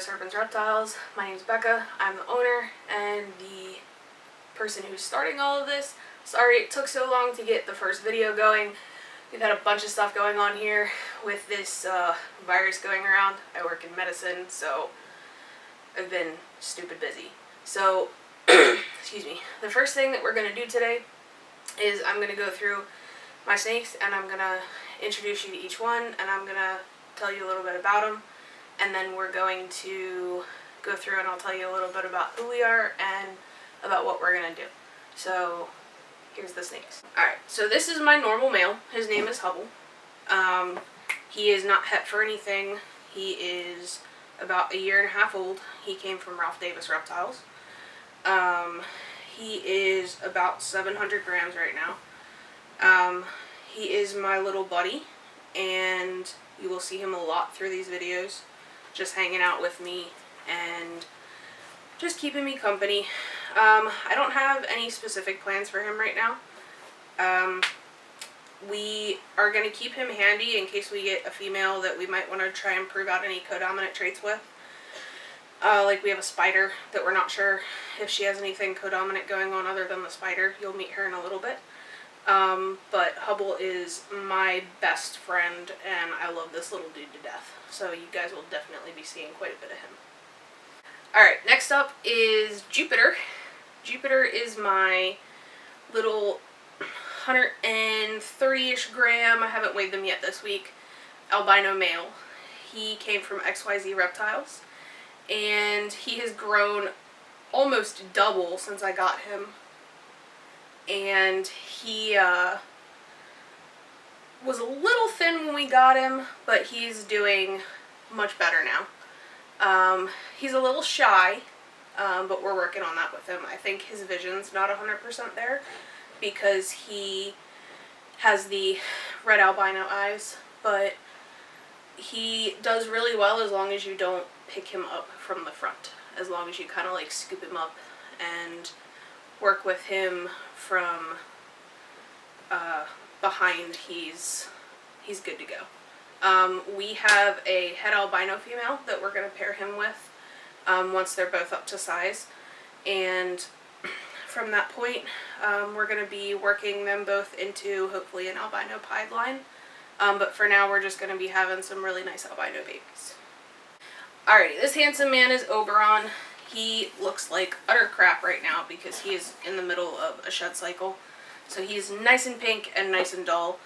Serpens Reptiles. My name is Becca. I'm the owner and the person who's starting all of this. Sorry it took so long to get the first video going. We've had a bunch of stuff going on here with this virus going around. I work in medicine, so I've been stupid busy. So, excuse me. The first thing that we're going to do today is I'm going to go through my snakes and I'm going to introduce you to each one and I'm going to tell you a little bit about them. And then we're going to go through and I'll tell you a little bit about who we are and about what we're going to do. So here's the snakes. Alright, so this is my normal male. His name is Hubble. He is not het for anything. He is about 1.5 years old. He came from Ralph Davis Reptiles. He is about 700 grams right now. He is my little buddy, and you will see him a lot through these videos, just hanging out with me and just keeping me company. I don't have any specific plans for him right now. We are going to keep him handy in case we get a female that we might want to try and prove out any codominant traits with. Like we have a spider that we're not sure if she has anything codominant going on other than the spider. You'll meet her in a little bit. But Hubble is my best friend and I love this little dude to death. So you guys will definitely be seeing quite a bit of him. Alright, next up is Jupiter. Jupiter is my little 130-ish gram, I haven't weighed them yet this week, albino male. He came from XYZ Reptiles and he has grown almost double since I got him. And he was a little thin when we got him, but he's doing much better now. He's a little shy, but we're working on that with him. I think his vision's not 100% there because he has the red albino eyes, but he does really well as long as you don't pick him up from the front. As long as you kind of like scoop him up and work with him from behind, he's good to go. We have a het albino female that we're going to pair him with once they're both up to size, and from that point we're going to be working them both into hopefully an albino pied line, but for now we're just going to be having some really nice albino babies. Alrighty, this handsome man is Oberon. He looks like utter crap right now because he is in the middle of a shed cycle. So he's nice and pink and nice and dull.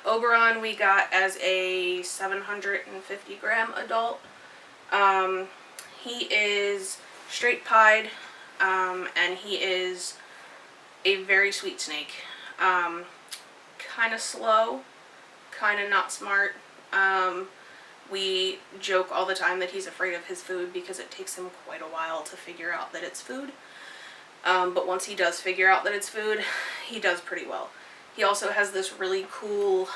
Oberon we got as a 750 gram adult. He is straight pied, and he is a very sweet snake. Kind of slow, kind of not smart. We joke all the time that he's afraid of his food because it takes him quite a while to figure out that it's food. But once he does figure out that it's food, he does pretty well. He also has this really cool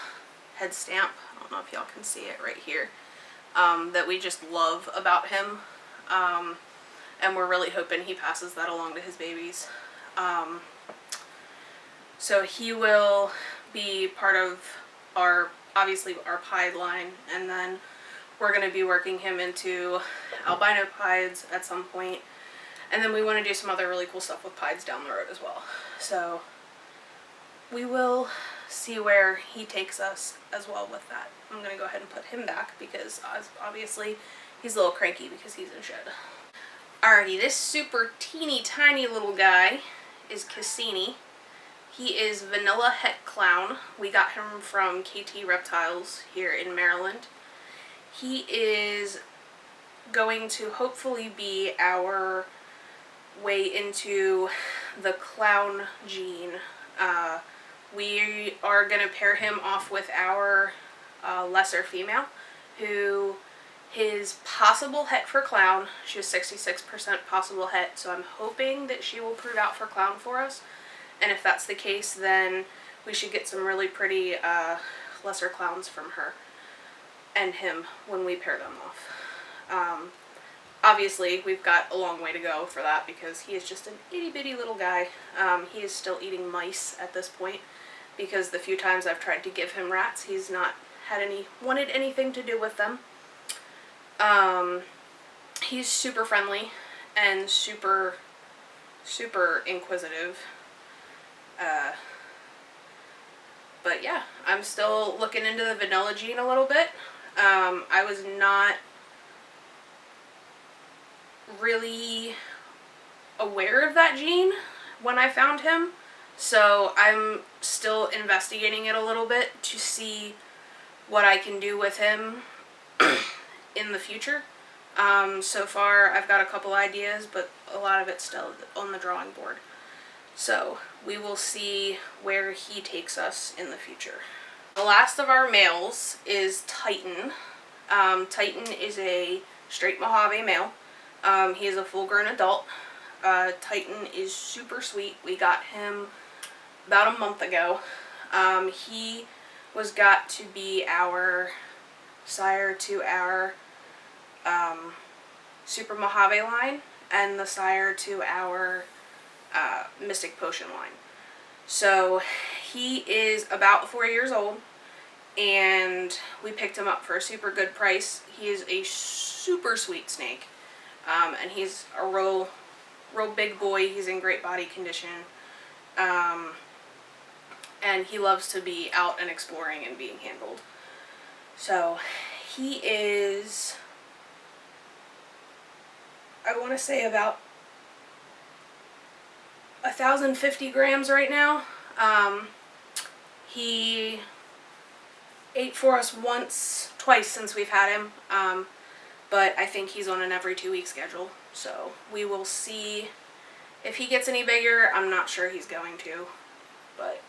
head stamp, I don't know if y'all can see it right here, that we just love about him. And we're really hoping he passes that along to his babies. So he will be part of our, obviously our pied line, and then we're going to be working him into albino pieds at some point. And then we want to do some other really cool stuff with pieds down the road as well. So we will see where he takes us as well with that. I'm going to go ahead and put him back because obviously he's a little cranky because he's in shed. Alrighty, this super teeny tiny little guy is Cassini. He is Vanilla Het Clown. We got him from KT Reptiles here in Maryland. He is going to hopefully be our way into the clown gene. We are going to pair him off with our lesser female, who is possible het for clown. She was 66% possible het, so I'm hoping that she will prove out for clown for us. And if that's the case, then we should get some really pretty lesser clowns from her and him when we pair them off. Obviously, we've got a long way to go for that because he is just an itty-bitty little guy. He is still eating mice at this point because the few times I've tried to give him rats, he's not had wanted anything to do with them. He's super friendly and super inquisitive. But yeah, I'm still looking into the vanilla gene a little bit. I was not really aware of that gene when I found him, so I'm still investigating it a little bit to see what I can do with him in the future. So far I've got a couple ideas, but a lot of it's still on the drawing board. So we will see where he takes us in the future. The last of our males is Titan. Titan is a straight Mojave male. He is a full-grown adult. Titan is super sweet. We got him about a month ago. He was got to be our sire to our Super Mojave line and the sire to our Mystic Potion line. So he is about 4 years old, and we picked him up for a super good price. He is a super sweet snake, and he's a real big boy. He's in great body condition, and he loves to be out and exploring and being handled. So he is, I want to say, about 1,050 grams right now. He ate for us twice since we've had him, but I think he's on an every 2-week schedule. So we will see if he gets any bigger. I'm not sure he's going to, but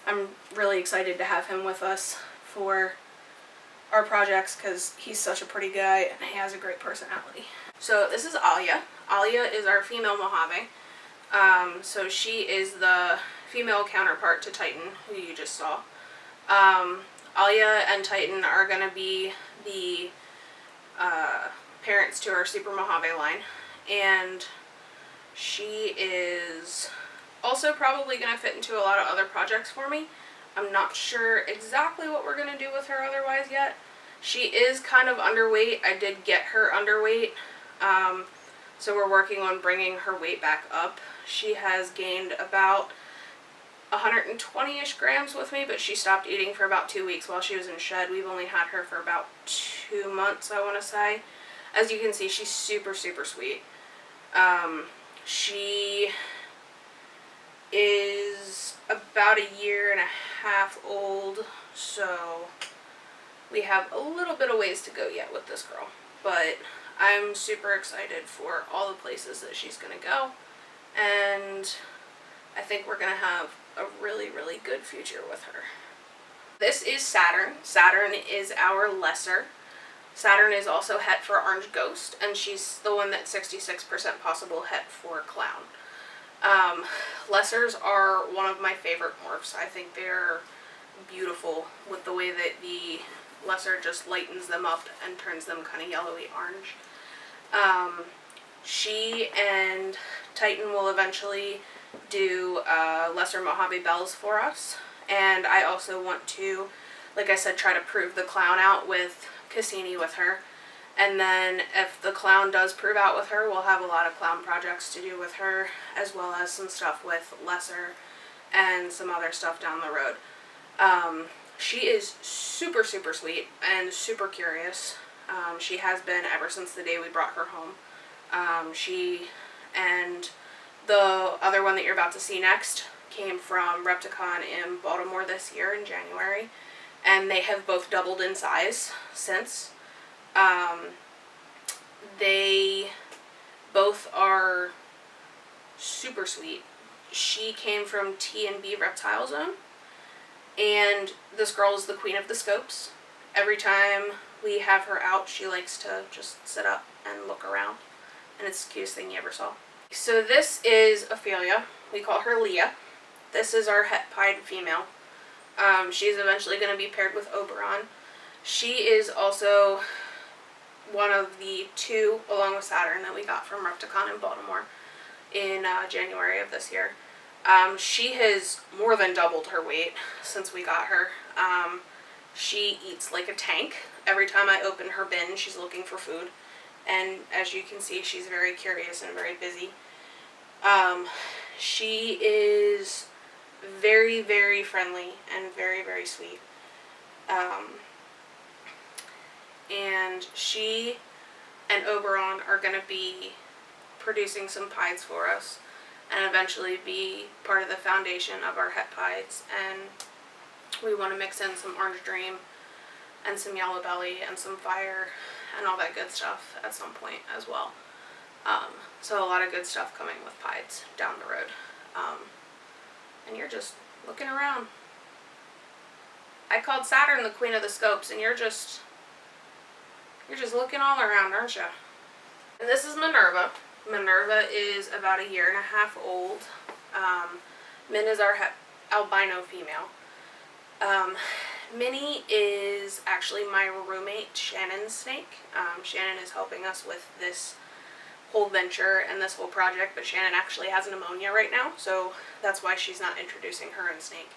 I'm really excited to have him with us for our projects because he's such a pretty guy and he has a great personality. So this is Alia. Alia is our female Mojave. So she is the female counterpart to Titan, who you just saw. Alia and Titan are going to be the parents to our Super Mojave line, and she is also probably going to fit into a lot of other projects for me. I'm not sure exactly what we're going to do with her otherwise yet. She is kind of underweight. I did get her underweight, so we're working on bringing her weight back up. She has gained about 120-ish grams with me, but she stopped eating for about 2 weeks while she was in shed. We've only had her for about 2 months, I want to say. As you can see, she's super sweet. She is about 1.5 years old, so we have a little bit of ways to go yet with this girl. But I'm super excited for all the places that she's going to go, and I think we're going to have a really good future with her. This is Saturn. Saturn is our lesser. Saturn is also het for Orange Ghost, and she's the one that's 66% possible het for Clown. Lessers are one of my favorite morphs. I think they're beautiful with the way that the lesser just lightens them up and turns them kind of yellowy orange. She and Titan will eventually do lesser Mojave Bells for us, and I also want to, like I said, try to prove the Clown out with Cassini with her. And then if the Clown does prove out with her, we'll have a lot of Clown projects to do with her, as well as some stuff with lesser and some other stuff down the road. She is super sweet and super curious. She has been ever since the day we brought her home. She and the other one that you're about to see next came from Repticon in Baltimore this year in January, and they have both doubled in size since. They both are super sweet. She came from T&B Reptile Zone, and this girl is the queen of the scopes. Every time we have her out, she likes to just sit up and look around, and it's the cutest thing you ever saw. So this is Ophelia. We call her Leah. This is our het pied female. She's eventually going to be paired with Oberon. She is also one of the two, along with Saturn, that we got from Repticon in Baltimore in January of this year. She has more than doubled her weight since we got her. She eats like a tank. every time I open her bin, she's looking for food. And as you can see, she's very curious and very busy. She is very, very friendly and very, very sweet. And she and Oberon are going to be producing some pieds for us and eventually be part of the foundation of our het pieds. And we want to mix in some Orange Dream and some Yellow Belly and some Fire and all that good stuff at some point as well. So a lot of good stuff coming with pieds down the road. And you're just looking around. I called Saturn the queen of the scopes, and you're just looking all around, aren't you? And this is Minerva. Minerva is about 1.5 years old. Min is our albino female. Minnie is actually my roommate Shannon's snake. Shannon is helping us with this whole venture and this whole project, but Shannon actually has pneumonia right now, so that's why she's not introducing her own snake.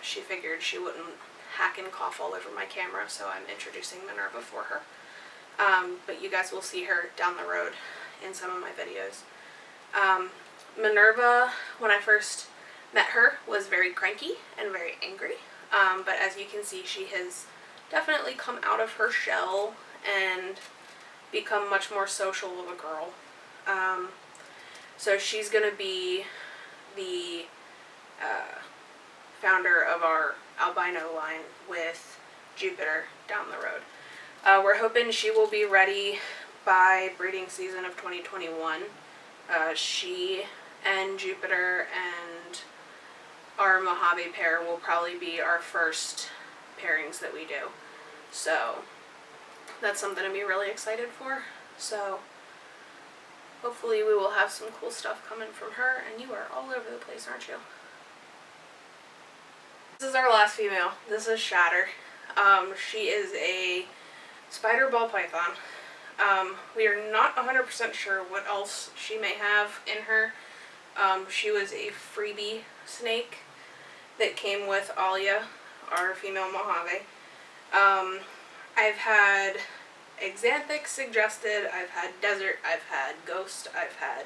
She figured she wouldn't hack and cough all over my camera, so I'm introducing Minerva for her. But you guys will see her down the road in some of my videos. Minerva, when I first met her, was very cranky and very angry. But as you can see, she has definitely come out of her shell and become much more social of a girl. So she's going to be the founder of our albino line with Jupiter down the road. We're hoping she will be ready by breeding season of 2021. She and Jupiter and our Mojave pair will probably be our first pairings that we do. So that's something to be really excited for. So hopefully we will have some cool stuff coming from her, and you are all over the place, aren't you? This is our last female. This is Shatter. She is a spider ball python. We are not 100% sure what else she may have in her. She was a freebie snake that came with Alia, our female Mojave. I've had Xanthic suggested, I've had Desert, I've had Ghost, I've had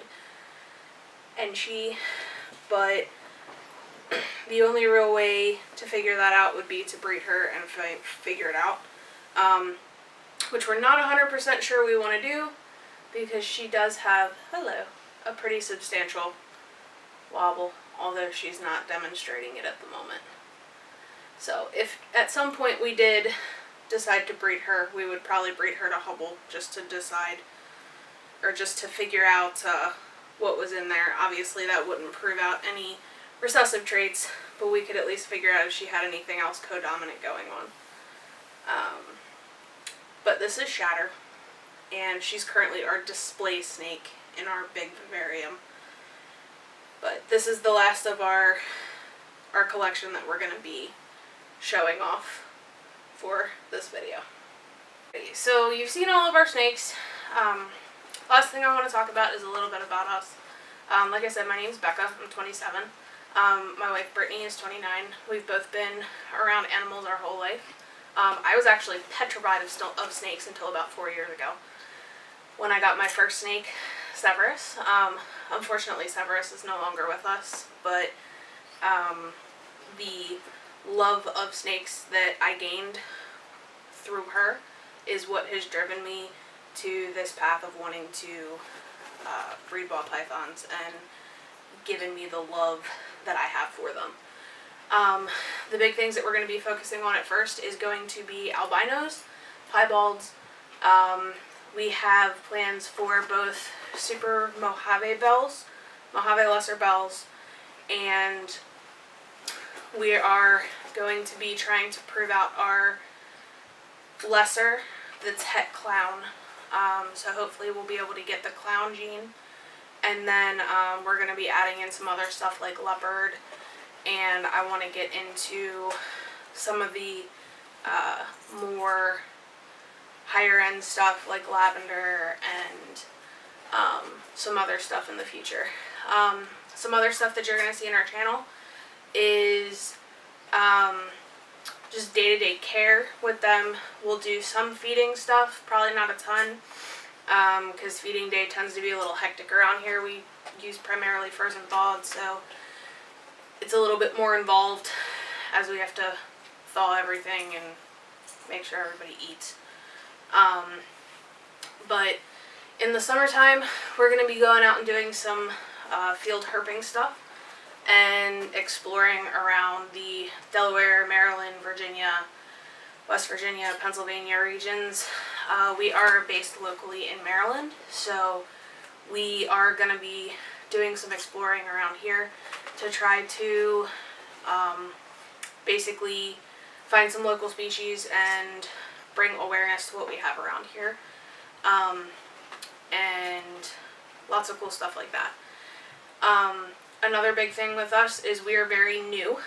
Enchi, but the only real way to figure that out would be to breed her and figure it out. Which we're not 100% sure we want to do, because she does have, a pretty substantial wobble, although she's not demonstrating it at the moment. So if at some point we did decide to breed her, we would probably breed her to Hubble just to decide, or just to figure out what was in there. Obviously that wouldn't prove out any recessive traits, but we could at least figure out if she had anything else codominant going on. But this is Shatter, and she's currently our display snake in our big vivarium. But this is the last of our collection that we're going to be showing off for this video. So you've seen all of our snakes. Last thing I want to talk about is a little bit about us. Like I said, my name's Becca. I'm 27. My wife Brittany is 29. We've both been around animals our whole life. I was actually petrified of snakes until about 4 years ago, when I got my first snake, Severus. Unfortunately, Severus is no longer with us, but the love of snakes that I gained through her is what has driven me to this path of wanting to breed ball pythons and given me the love that I have for them. The big things that we're going to be focusing on at first is going to be albinos, piebalds. We have plans for both super Mojave bells, Mojave lesser bells, and we are going to be trying to prove out our lesser that's het clown. So hopefully we'll be able to get the clown gene, and then we're going to be adding in some other stuff like leopard, and I want to get into some of the more higher end stuff like lavender and some other stuff in the future. Some other stuff that you're going to see in our channel is just day-to-day care with them. We'll do some feeding stuff, probably not a ton, because feeding day tends to be a little hectic around here. We use primarily frozen thawed, so it's a little bit more involved as we have to thaw everything and make sure everybody eats. But in the summertime, we're going to be going out and doing some field herping stuff and exploring around the Delaware, Maryland, Virginia, West Virginia, Pennsylvania regions. We are based locally in Maryland, so we are going to be doing some exploring around here to try to basically find some local species and bring awareness to what we have around here. And lots of cool stuff like that. Another big thing with us is we are very new.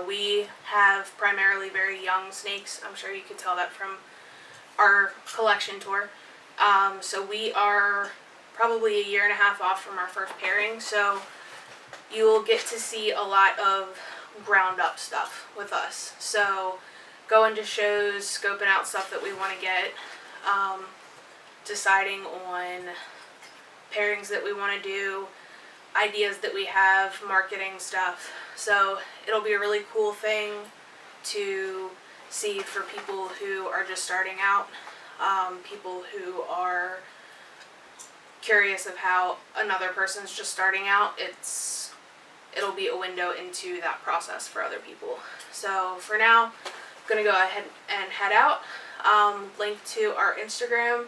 We have primarily very young snakes. I'm sure you could tell that from our collection tour. So we are probably a year and a half off from our first pairing, so you will get to see a lot of ground up stuff with us. So going to shows, scoping out stuff that we want to get, deciding on pairings that we want to do, ideas that we have, marketing stuff. So it'll be a really cool thing to see for people who are just starting out, people who are curious of how another person's just starting out. It'll be a window into that process for other people. So for now, I'm gonna go ahead and head out. Link to our Instagram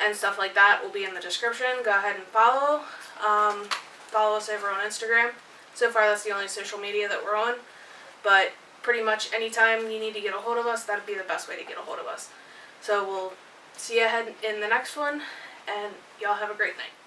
and stuff like that will be in the description. Go ahead and follow. Follow us over on Instagram. So far, that's the only social media that we're on. But pretty much anytime you need to get a hold of us, that'd be the best way to get a hold of us. So we'll see you ahead in the next one, and y'all have a great night.